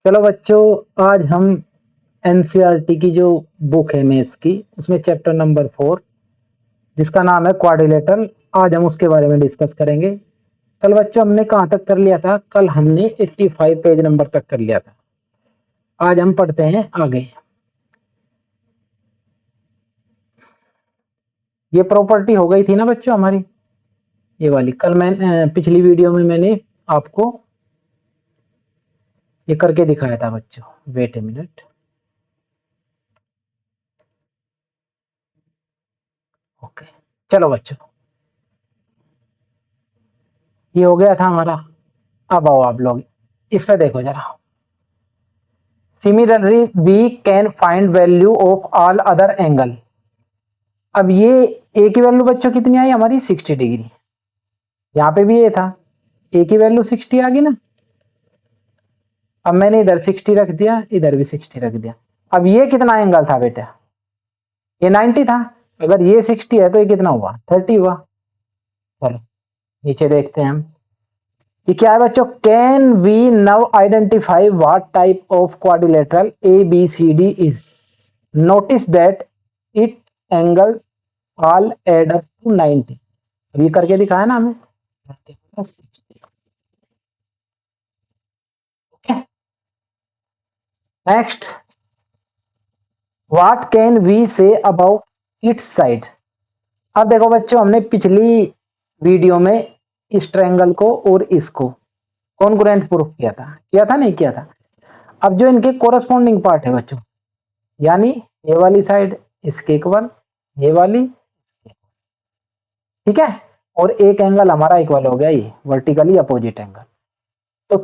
चलो बच्चों, आज हम एनसीईआरटी की जो बुक है मैथ्स की, उसमें चैप्टर नंबर 4 जिसका नाम है क्वाड्रिलेटरल, आज हम उसके बारे में डिस्कस करेंगे। कल बच्चों हमने कहाँ तक कर लिया था? कल हमने 85 पेज नंबर तक कर लिया था। आज हम पढ़ते हैं आगे। ये प्रॉपर्टी हो गई थी ना बच्चों हमारी, ये वाली। कल मैं पिछली वीडियो में मैंने आपको ये करके दिखाया था बच्चों। Wait a minute. ओके, चलो बच्चों, ये हो गया था हमारा। अब आओ आप लोग इस पे देखो जरा। Similarly we can find value of all other angle. अब ये ए की वैल्यू बच्चों कितनी आई हमारी? 60 डिग्री। यहाँ पे भी ये था, ए की वैल्यू 60 आ गई ना। अब मैंने इधर 60 रख दिया, इधर भी 60 रख दिया। अब ये कितना एंगल था बेटा? ये 90 था। अगर ये 60 है तो ये कितना हुआ? 30 हुआ। चलो नीचे देखते हैं हम। ये क्या है बच्चों? Can we now identify what type of quadrilateral A B C D is? Notice that it angle all add up to 90। अभी करके दिखाया ना हमें। Okay, next, what can we say about its side? अब देखो बच्चों, हमने पिछली वीडियो में इस ट्रायंगल को और इसको कॉन्ग्रुएंट प्रूफ किया था नहीं किया था? अब जो इनके कोरस्पॉन्डिंग पार्ट है बच्चों, यानी ये वाली साइड इसके इक्वल, ये वाली, ठीक है, और एक एंगल हमारा इक्वल हो गया, ये वर्टिकली अपोजिट एंगल। तो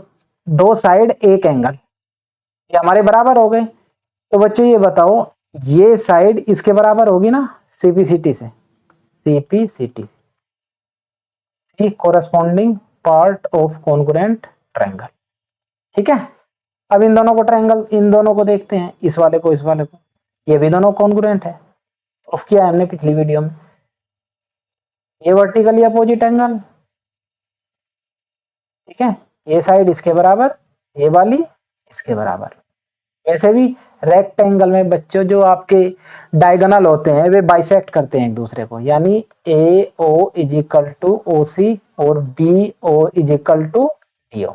दो साइड एक एंगल, ये हमारे बराबर हो गए। तो बच्चों ये बताओ, ये साइड इसके बराबर होगी ना सीपीसीटी से? CPCT C corresponding part of congruent triangle, ठीक है। अब इन दोनों को ट्रायंगल, इन दोनों को देखते हैं, इस वाले को इस वाले को। ये भी दोनों कॉन्ग्रुएंट है, प्रूफ किया है हमने पिछली वीडियो में। ये वर्टिकली अपोजिट एंगल, ठीक है, ये साइड इसके बराबर, ये वाली इसके बराबर। वैसे भी रेक्टेंगल में बच्चों जो आपके डायगोनल होते हैं वे बाइसेक्ट करते हैं एक दूसरे को, यानी A O is equal to O C और B O is equal to D O,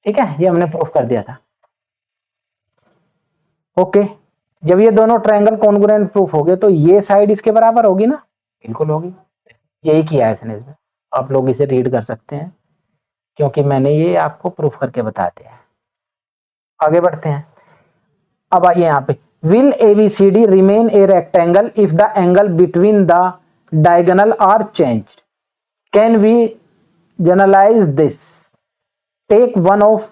ठीक है, ये हमने प्रूफ कर दिया था। ओके, जब ये दोनों ट्रायंगल कॉन्ग्रुएंट प्रूफ हो गए तो ये साइड इसके बराबर होगी ना? बिल्कुल होगी। यही किया है इसने, आप लोग इसे रीड कर सकते हैं क्योंकि मैंने ये आपको प्रूफ करके बता दिया है। आगे बढ़ते हैं। अब आइए यहाँ पे, will ABCD remain a rectangle if the angle between the diagonal are changed? Can we generalise this? Take one of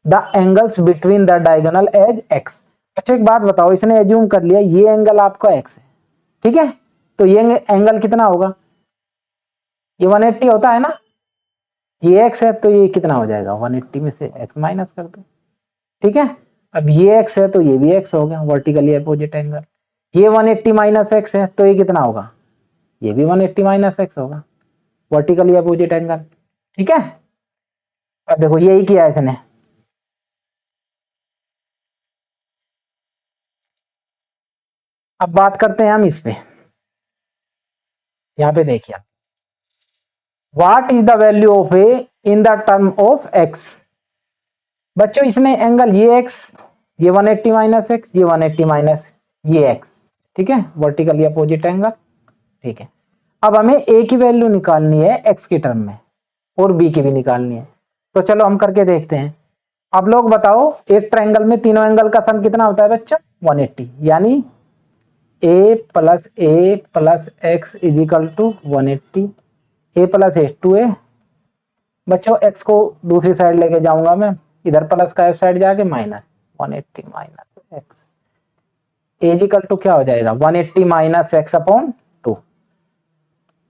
the angles between the diagonal as x. अच्छा एक बात बताओ, इसने एज्यूम कर लिया ये एंगल आपका एक्स है, ठीक है, तो ये एंगल कितना होगा? ये 180 होता है ना, ये एक्स है तो ये कितना हो जाएगा? 180 में से एक्स माइनस कर दो, ठीक है। अब ये एक्स है तो ये भी एक्स हो गया, वर्टिकली अपोजिट एंगल। ये 180 माइनस एक्स है तो ये कितना होगा? ये भी 180 माइनस एक्स होगा, वर्टिकली अपोजिट एंगल, ठीक है। अब देखो यही किया है इसने। अब बात करते हैं हम इस पे, यहाँ पे देखिए, what is the value of A in the term of x? बच्चों इसने एंगल ये एक्स, ये 180 माइनस एक्स, ये 180 माइनस ये एक्स, ठीक है, वर्टिकली अपोजिट एंगल, ठीक है। अब हमें ए की वैल्यू निकालनी है एक्स की टर्म में और बी की भी निकालनी है, तो चलो हम करके देखते हैं। अब लोग बताओ, एक ट्रायंगल में तीनों एंगल का सम कितना होता है बच्चों? 180, यानी A plus X is equal to 180, A plus A 2a। बच्चों एक्स को दूसरी साइड लेके जाऊंगा मैं, इधर प्लस का इस साइड जाके minus, 180 minus x is equal to क्या हो जाएगा? 180 माइनस एक्स अपॉन 2।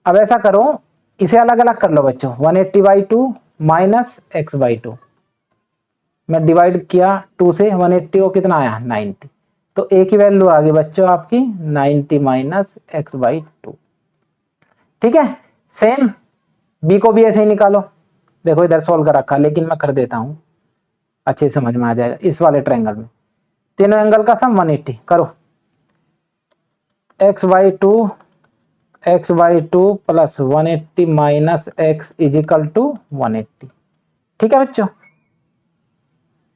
अब ऐसा करो, इसे अलग अलग कर लो बच्चों, 180 बाई 2 माइनस एक्स बाई 2। मैं डिवाइड किया 2 से, 180 को कितना आया? 90। तो ए की वैल्यू आ गई बच्चों आपकी 90 माइनस एक्स बाई 2, ठीक है। सेम बी को भी ऐसे ही निकालो। देखो इधर सोल्व कर रखा, लेकिन मैं कर देता हूं। अच्छे से समझ में आ जाएगा। इस वाले ट्रायंगल में तीनों एंगल का सम 180 करो, x/2 plus 180 minus x is equal to 180। ठीक है बच्चों,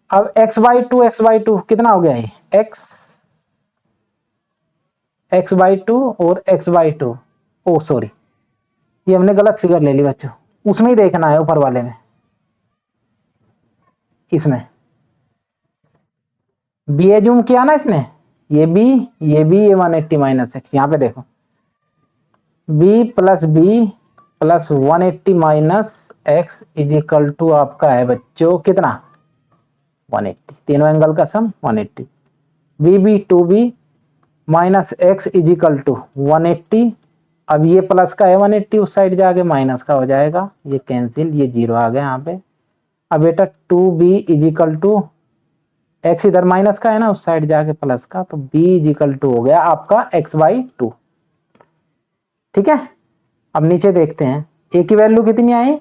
अब x/2 कितना हो गया है x/2 और x/2, ओ सॉरी ये हमने गलत फिगर ले ली बच्चों, उसमें ही देखना है ऊपर वाले में, इसमें बी एज्यूम किया ना इसमें, ये बी ये 180 माइनस एक्स, यहाँ पे देखो b plus 180 minus x is equal to आपका है बच्चों कितना 180, तीनों एंगल का sum 180, b 2b minus x is equal to 180। अब ये प्लस का है 180, उस साइड जाके माइनस का हो जाएगा, ये कैंसिल, ये जीरो आ गया यहाँ पे। अब बेटा 2b is equal to x इधर माइनस का है ना, उस साइड जाके प्लस का, तो b इज इक्वल टू हो गया आपका x/2। ठीक है, अब नीचे देखते हैं a की वैल्यू कितनी आई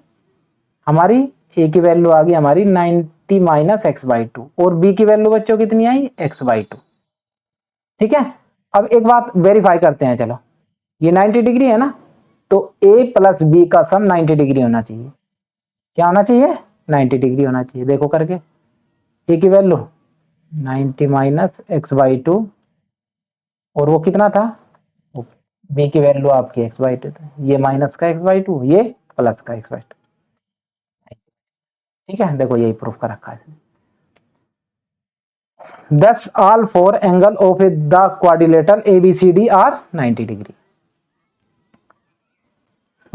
हमारी, a की वैल्यू आ गई हमारी 90 माइनस x/2 और b की वैल्यू बच्चों कितनी आई x/2। ठीक है, अब एक बात वेरीफाई करते हैं, चलो ये 90 डिग्री है ना, तो a प्लस बी का सम 90 डिग्री होना चाहिए। क्या होना चाहिए 90 डिग्री होना चाहिए, देखो करके a की वैल्यू 90 माइनस x/2 और वो कितना था, b की वैल्यू आपकी x/2 था, ये माइनस का x/2 ये प्लस का x/2। ठीक है, देखो यही प्रूफ कर रखा है। Thus all four angle of the quadrilateral ABCD are 90 degree.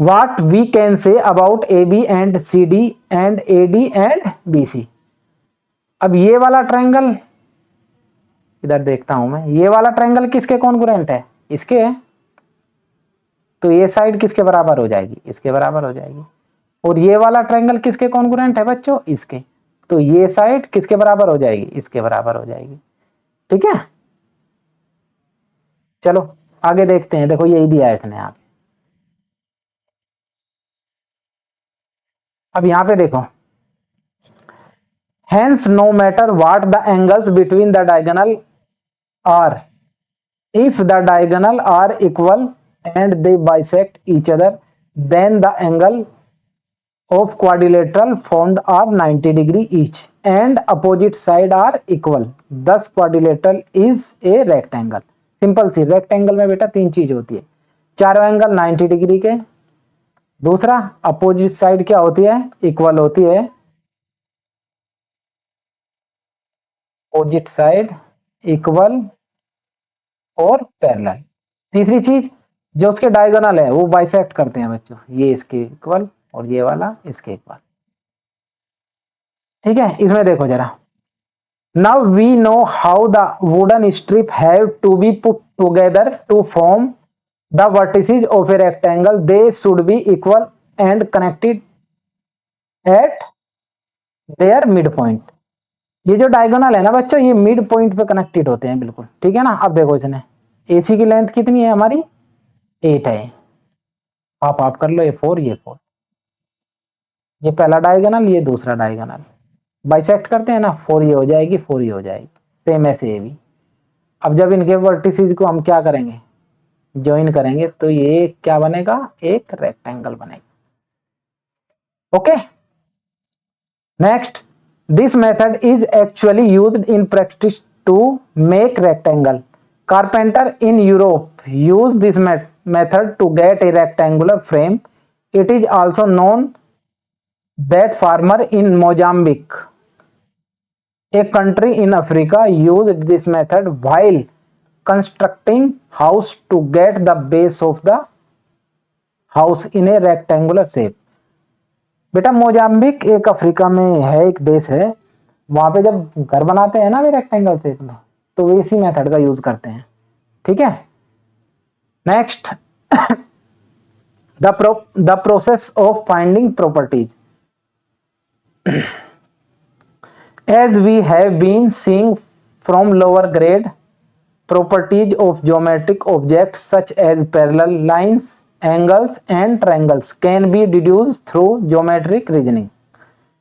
What we can say about AB and CD and AD and BC? अब ये वाला ट्रायंगल इधर देखता हूं मैं, ये वाला ट्रायंगल किसके कॉन्ग्रुएंट है, इसके है, तो ये साइड किसके बराबर हो जाएगी, इसके बराबर हो जाएगी। और ये वाला ट्रायंगल किसके कॉन्ग्रुएंट है बच्चों, इसके, तो ये साइड किसके बराबर हो जाएगी, इसके बराबर हो जाएगी। ठीक है, चलो आगे देखते हैं, देखो यही दिया है इसने यहाँ पे। अब यहाँ पे देखो, hence no matter what the angles between the diagonal are, if the diagonal are equal and they bisect each other, then the angle of quadrilateral formed are 90 degree each and opposite side are equal, thus quadrilateral is a rectangle। Simple सी, rectangle में बेटा तीन चीज होती है, चारों angle 90 degree के, दूसरा अपोजिट साइड क्या होती है, इक्वल होती है, अपोजिट साइड इक्वल और पैरेलल, तीसरी चीज जो उसके डायगोनल है वो बाइसेक्ट करते हैं बच्चों, ये इसके इक्वल और ये वाला इसके इक्वल। ठीक है, इसमें देखो जरा, now we know how the wooden strip have to be put together to form the vertices of a rectangle, they should be equal and connected at their midpoint। ये जो डायगोनल है ना बच्चों, ये मिड पॉइंट पे connected होते हैं बिल्कुल। ठीक है ना, अब देखो इसने AC की लेंथ कितनी है हमारी 8 है, आप कर लो, ये 4 ये 4, ये पहला डायगोनल ये दूसरा डायगोनल, बाइसेक्ट करते हैं ना, 4 ये हो जाएगी 4 ये हो जाएगी, सेम ऐसे ये भी। अब जब इनके वर्टिसेस को हम क्या करेंगे, ज्वाइन करेंगे, तो ये क्या बनेगा, एक रेक्टेंगल बनेगा। Okay, next, this method is actually used in practice to make rectangle. Carpenter in Europe use this method to get a rectangular frame. It is also known that farmer in Mozambique, a country in Africa, used this method while constructing house to get the base of the house in a rectangular shape। बेटा Mozambique एक Africa में है, एक देश है, वहां पे जब घर बनाते हैं ना वे रेक्टेंगल शेप में, तो वे इसी मेथड का यूज करते हैं। ठीक है, next, the process of finding properties. As we have been seeing from lower grade, properties of geometric objects such as parallel lines, angles and triangles can be deduced through geometric reasoning।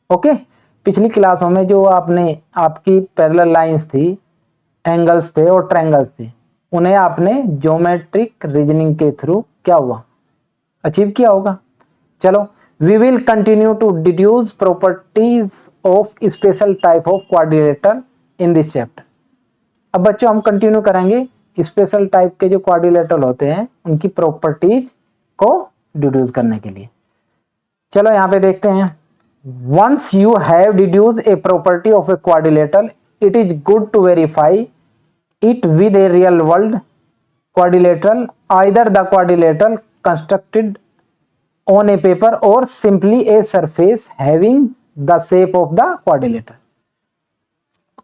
Okay, पिछली क्लासों में जो आपने आपकी parallel lines थी, angles थे और triangles थे, उन्हें आपने ज्योमेट्रिक रीजनिंग के थ्रू क्या हुआ, अचीव किया होगा। चलो, we will continue to deduce properties of special type of quadrilateral in this chapter. अब बच्चों हम कंटिन्यू करेंगे स्पेशल टाइप के जो क्वाड्रिलेटरल होते हैं उनकी प्रॉपर्टीज को डिड्यूस करने के लिए। चलो यहाँ पे देखते हैं। Once you have deduce a property of a quadrilateral, it is good to verify it with a real world quadrilateral, either the quadrilateral constructed on a paper or simply a surface having the shape of the quadrilateral।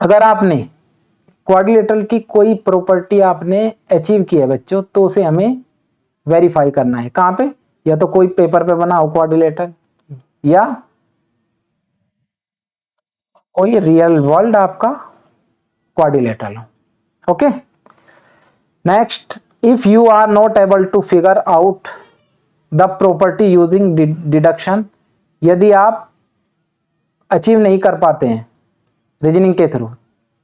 अगर आपने quadrilateral की कोई property आपने achieve की है बच्चों, तो उसे हमें वेरीफाई करना है। कहां पे? या तो कोई पेपर पे बना हो क्वाड्रिलेटरल, या कोई रियल वर्ल्ड आपका क्वाड्रिलेटरल हो। Okay, next, if you are not able to figure out the property using deduction, यदि आप अचीव नहीं कर पाते हैं रीजनिंग के थ्रू,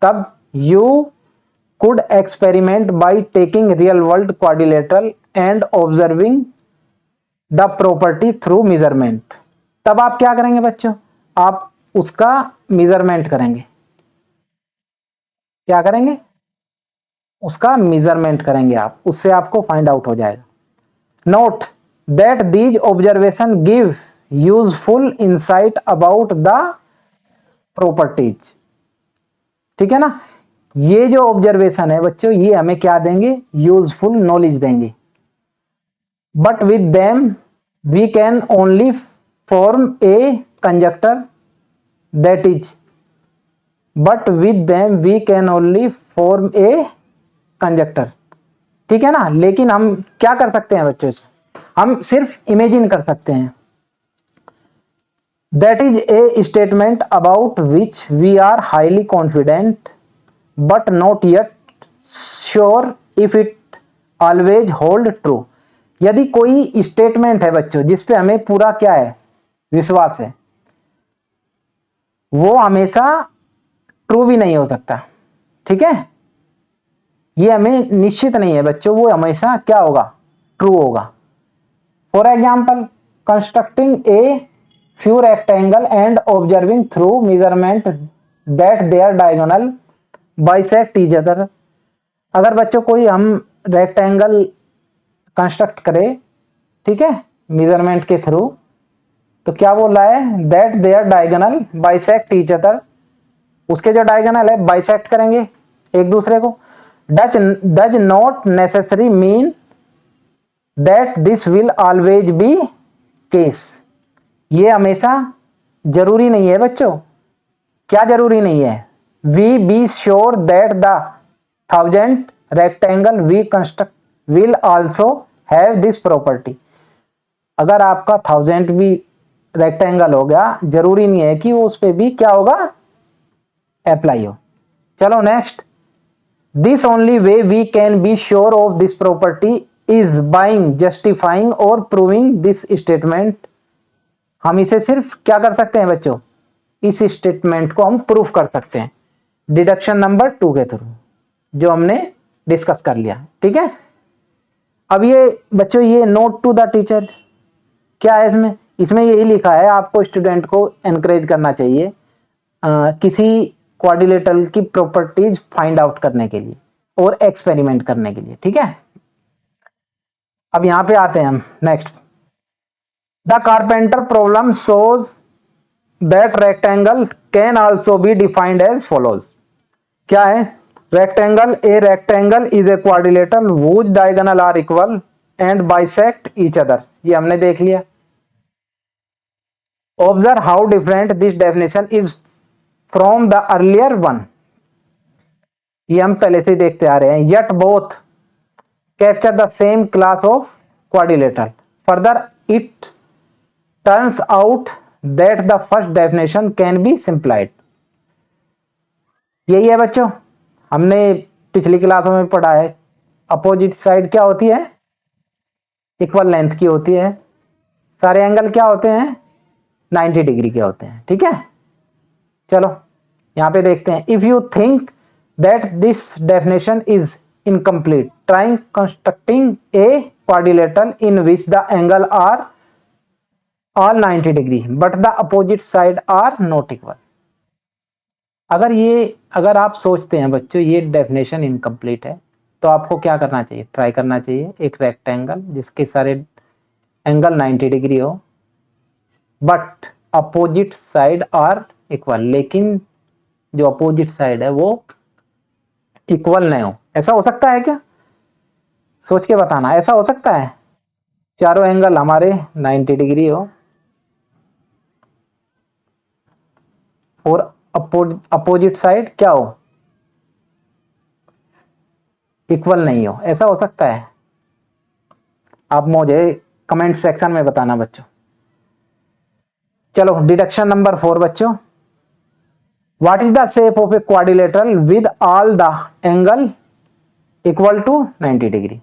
तब you could experiment by taking real world quadrilateral and observing the property through measurement. तब आप क्या करेंगे बच्चों? आप उसका मेजरमेंट करेंगे। क्या करेंगे? उसका मेजरमेंट करेंगे आप, उससे आपको फाइंड आउट हो जाएगा। Note that these observation give useful insight about the properties. ठीक है ना? ये जो ऑब्जर्वेशन है बच्चों, ये हमें क्या देंगे? यूजफुल नॉलेज देंगे। But with them we can only form a conjecture, that is, but with them we can only form a conjecture. ठीक है ना? लेकिन हम क्या कर सकते हैं बच्चों? हम सिर्फ इमेजिन कर सकते हैं। That is a statement about which we are highly confident but not yet sure if it always hold true. यदि कोई स्टेटमेंट है बच्चों जिसपे हमें पूरा क्या है? विश्वास है, वो हमेशा ट्रू भी नहीं हो सकता। ठीक है? ये हमें निश्चित नहीं है बच्चों, वो हमेशा क्या होगा? ट्रू होगा। For example, constructing a few rectangle and observing through measurement that their diagonal bisect each other. अगर बच्चों कोई हम रेक्टेंगल कंस्ट्रक्ट करें, ठीक है, मेजरमेंट के थ्रू, तो क्या बोल रहा है? That their diagonal bisect each other. उसके जो डायगोनल है बाइसेक्ट करेंगे एक दूसरे को। does not necessarily mean that this will always be case। ये हमेशा जरूरी नहीं है बच्चों। क्या जरूरी नहीं है? we be sure that the 1000 rectangle we construct will also have this property। अगर आपका 1000 भी रेक्टेंगल हो गया, जरूरी नहीं है कि वो उस पर भी क्या होगा? अप्लाई हो। चलो next, this only way we can be sure of this property is by justifying or proving this statement। हम इसे सिर्फ क्या कर सकते हैं बच्चों? इस स्टेटमेंट को हम प्रूफ कर सकते हैं डिडक्शन नंबर 2 के थ्रू, जो हमने डिस्कस कर लिया। ठीक है? अब ये बच्चों, ये नोट टू द टीचर क्या है इसमें? इसमें यही लिखा है, आपको स्टूडेंट को एनकरेज करना चाहिए किसी क्वाड्रिलेटरल की प्रॉपर्टीज फाइंड आउट करने के लिए और एक्सपेरिमेंट करने के लिए। ठीक है? अब यहां पे आते हैं हम next. The carpenter problem shows that rectangle can also be defined as follows. क्या है? Rectangle, a rectangle is a quadrilateral whose diagonal are equal and bisect each other. ये हमने देख लिया। Observe how different this definition is from the earlier one. ये हम पहले से देखते आ रहे हैं। Yet both capture the same class of quadrilateral. Further it turns out that the first definition can be simplified. यही है बच्चों, हमने पिछली क्लासों में पढ़ा है। अपोजिट साइड क्या होती है? इक्वल लेंथ की होती है। सारे एंगल क्या होते हैं? 90 डिग्री के होते हैं। ठीक है? चलो यहाँ पे देखते हैं, if you think that this definition is incomplete trying constructing a quadrilateral in which the angle are all 90 degree but the opposite side are not equal. अगर आप सोचते हैं बच्चों ये डेफिनेशन इनकम्प्लीट है, तो आपको क्या करना चाहिए, ट्राई करना चाहिए एक रेक्टेंगल जिसके सारे एंगल 90 डिग्री हो but opposite side are equal, लेकिन जो अपोजिट साइड है वो इक्वल नहीं हो। ऐसा हो सकता है क्या? सोच के बताना, ऐसा हो सकता है? चारों एंगल हमारे 90 डिग्री हो और अपोजिट साइड क्या हो, इक्वल नहीं हो, ऐसा हो सकता है? आप मुझे कमेंट सेक्शन में बताना बच्चों। चलो डिडक्शन नंबर 4 बच्चों, what is the shape of a quadrilateral with all the angle equal to 90 degree?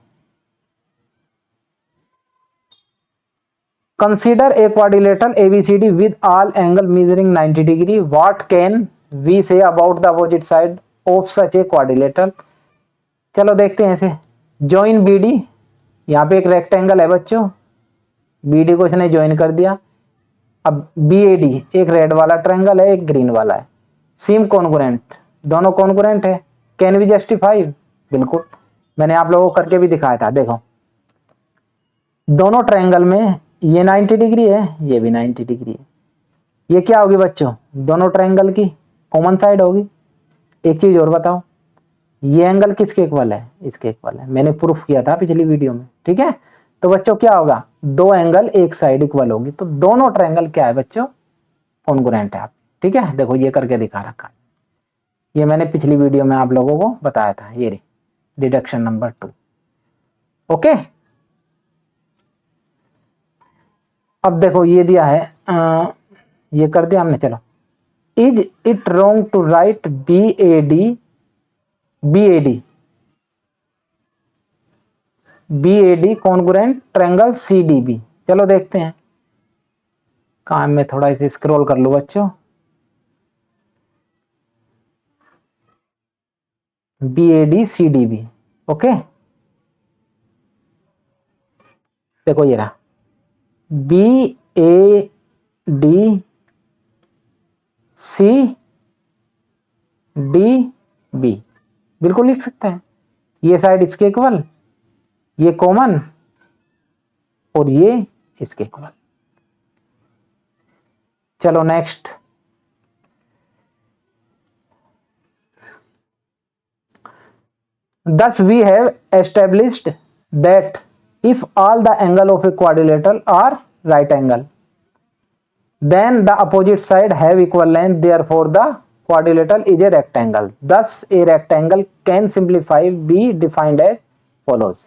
Consider a quadrilateral ABCD with all angle measuring 90 degree. What can we say about the opposite side of such a quadrilateral? चलो देखते हैं ऐसे, join BD, यहाँ पे एक rectangle है बच्चों, BD को इसने ज्वाइन कर दिया। अब BAD एक रेड वाला ट्रायंगल है, एक ग्रीन वाला है, सीम कॉन्ग्रुएंट, दोनों कॉन्ग्रुएंट है, कैन वी जस्टिफाई? बिल्कुल, मैंने आप लोगों को करके भी दिखाया था। देखो दोनों ट्रायंगल में ये 90 डिग्री है, ये भी 90 डिग्री है, ये क्या होगी बच्चों, दोनों ट्रायंगल की कॉमन साइड होगी। एक चीज और बताओ, ये एंगल किसके इक्वल है, इसके इक्वल है, मैंने प्रूफ किया था पिछली वीडियो में, ठीक है। तो बच्चों क्या होगा, दो एंगल एक साइड इक्वल होगी, तो दोनों ट्रायंगल क्या है बच्चों, कॉन्ग्रुएंट है आप, ठीक है। देखो ये करके दिखा रखा, ये मैंने पिछली वीडियो में आप लोगों को बताया था, ये डिडक्शन नंबर 2, ओके। अब देखो ये दिया है, ये कर दिया हमने। चलो, is it wrong to write BAD congruent triangle CDB? चलो देखते हैं, काम में थोड़ा इसे स्क्रॉल कर लो बच्चों, BAD CDB, ओके। देखो ये रहा BAD CDB, बिल्कुल लिख सकते हैं, ये साइड इसके इक्वल, ये कॉमन, और ये इसके इक्वल। चलो next, thus we have established that if all the angle of a quadrilateral are right angle then the opposite side have equal length, therefore the quadrilateral is a rectangle, thus a rectangle can simplify be defined as follows।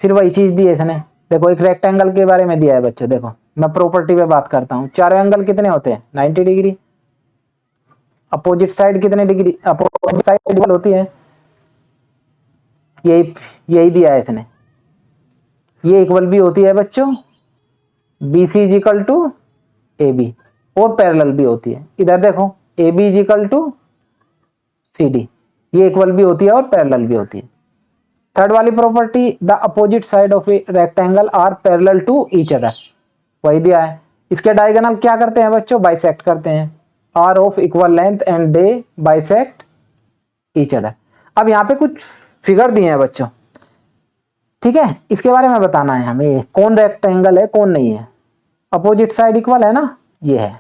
फिर वही चीज दी है इसने, देखो एक rectangle के बारे में दिया है बच्चों। देखो मैं प्रॉपर्टी पे बात करता हूँ, चारों एंगल कितने होते हैं, 90 डिग्री, अपोजिट साइड कितने डिग्री, अपोजिट साइड इक्वल होती है, यही दिया है इसने, ये इक्वल भी होती है बच्चों, BC is equal to AB, और पैरेलल भी होती है। इधर देखो AB is equal to CD, ये इक्वल भी होती है और पैरेलल भी होती है। थर्ड वाली property, the opposite side of a rectangle are parallel to each other, वही दिया है। इसके डायगोनल क्या करते हैं बच्चों, बाइसेक्ट करते हैं, are of equal length and they bisect each other. अब यहाँ पे कुछ फिगर दिए हैं बच्चों, ठीक है, इसके बारे में बताना है हमें, कौन रेक्टेंगल है कौन नहीं है। अपोजिट साइड इक्वल है ना, ये है,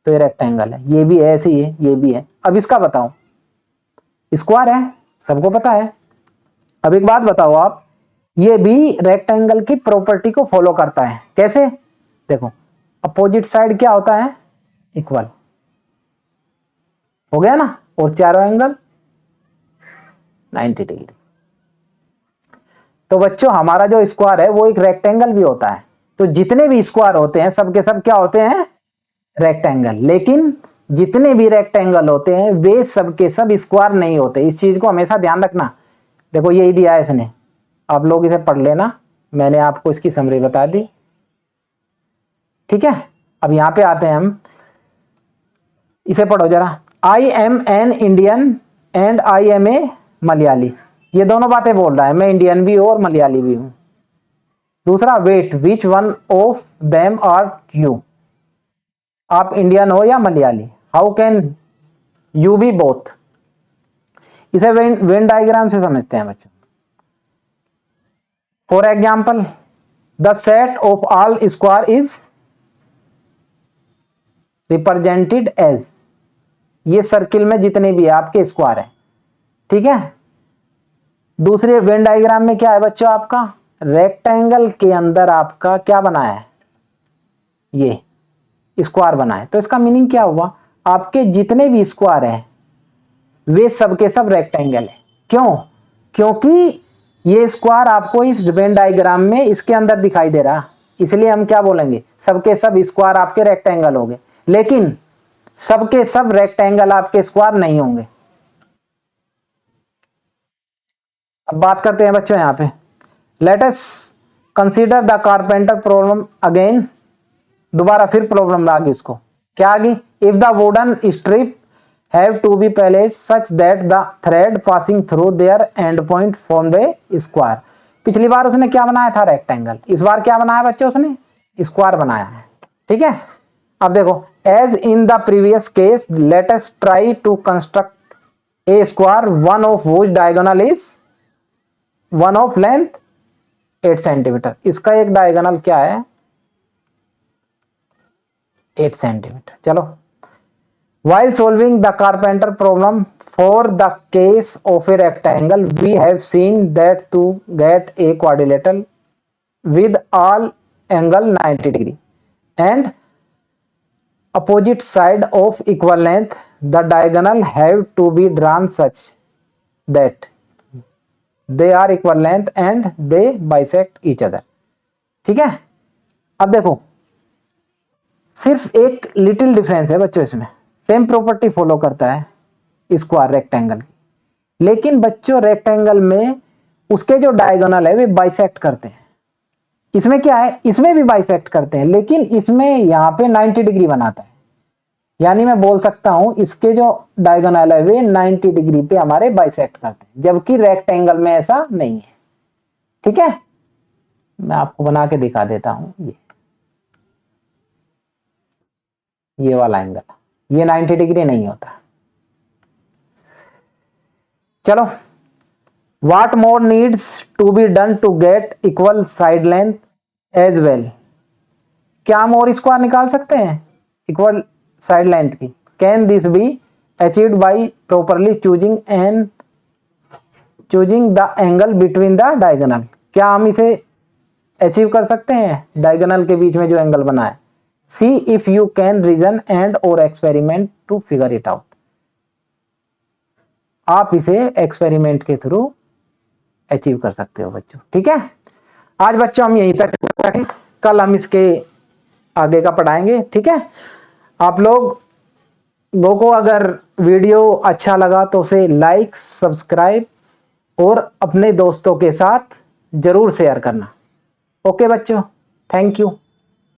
तो ये रेक्टेंगल है, ये भी है ऐसे ही है, ये भी है। अब इसका बताओ, स्क्वायर है, सबको पता है। अब एक बात बताओ आप, ये भी रेक्टेंगल की प्रॉपर्टी को फॉलो करता है, कैसे? देखो अपोजिट साइड क्या होता है, इक्वल, हो गया ना, और चारों एंगल 90 डिग्री। तो बच्चों हमारा जो स्क्वायर है वो एक रेक्टेंगल भी होता है, तो जितने भी स्क्वायर होते हैं सबके सब क्या होते हैं, रेक्टेंगल। लेकिन जितने भी रेक्टेंगल होते हैं वे सबके सब स्क्वायर नहीं होते, इस चीज को हमेशा ध्यान रखना। देखो यही दिया है इसने, आप लोग इसे पढ़ लेना, मैंने आपको इसकी समरी बता दी, ठीक है। अब यहां पे आते हैं हम, इसे पढ़ो जरा, I am an Indian and I am a Malayali, ये दोनों बातें बोल रहा है, मैं इंडियन भी हूं और मलयाली भी हूं। दूसरा, wait which one of them are you, आप इंडियन हो या Malayali, how can you be both. इसे वेन डायग्राम से समझते हैं बच्चों। For example, the set of all square is represented as, ये सर्किल में जितने भी आपके स्क्वायर है, ठीक है। दूसरे वेन डायग्राम में क्या है बच्चों, आपका रेक्टेंगल के अंदर आपका क्या बना है, ये स्क्वायर बना है। तो इसका मीनिंग क्या हुआ, आपके जितने भी स्क्वायर है वे सब के सब रेक्टेंगल है। क्यों, क्योंकि ये स्क्वायर आपको इस वेन डायग्राम में इसके अंदर दिखाई दे रहा, इसलिए हम क्या बोलेंगे, सबके सब स्क्वायर आपके रेक्टेंगल हो गए। लेकिन सबके सब रेक्टेंगल आपके स्क्वायर नहीं होंगे। अब बात करते हैं बच्चों यहां पे, let us consider the carpenter problem again, दोबारा फिर प्रॉब्लम आ गई इसको, क्या आ गई, if the wooden strip have to be placed such that the thread passing through their end point form the square. पिछली बार उसने क्या बनाया था, रेक्टेंगल, इस बार क्या बनाया बच्चों, उसने स्क्वायर बनाया है, ठीक है। अब देखो, as in the previous case let us try to construct a square one of which diagonal is one of length 8 centimetre. इसका एक डायगोनल क्या है, 8 सेंटीमीटर। चलो, while solving the carpenter problem for the case of a rectangle we have seen that to get a quadrilateral with all angle 90 degree and opposite side of equal length, the diagonal have to be drawn such that they are equal length and they bisect each other, ठीक है। अब देखो, सिर्फ एक little difference है बच्चों, इसमें same property follow करता है स्क्वायर रेक्टेंगल की, लेकिन बच्चों रेक्टेंगल में उसके जो डायगोनल है वे बाइसेक्ट करते हैं। इसमें क्या है, इसमें भी बाइसेक्ट करते हैं, लेकिन इसमें यहां पे 90 डिग्री बनाता है। यानी मैं बोल सकता हूं इसके जो डायगोनल है वे 90 डिग्री पे हमारे बाइसेक्ट करते हैं, जबकि रेक्टेंगल में ऐसा नहीं है, ठीक है। मैं आपको बना के दिखा देता हूं, ये वाला एंगल, ये 90 डिग्री नहीं होता। चलो, what more needs to be done to get equal side length as well, क्या हम और स्क्वायर निकाल सकते हैं इक्वल साइड लेंथ की। Can this be achieved by properly choosing the angle between the diagonal, क्या हम इसे अचीव कर सकते हैं डायगोनल के बीच में जो एंगल बना है। See if you can reason and or experiment to figure it out, आप इसे एक्सपेरिमेंट के थ्रू अचीव कर सकते हो बच्चों, ठीक है। आज बच्चों हम यहीं तक रखें, कल हम इसके आगे का पढ़ाएंगे, ठीक है। आप लोगों को अगर वीडियो अच्छा लगा तो उसे लाइक, सब्सक्राइब और अपने दोस्तों के साथ जरूर शेयर करना। ओके बच्चों, थैंक यू।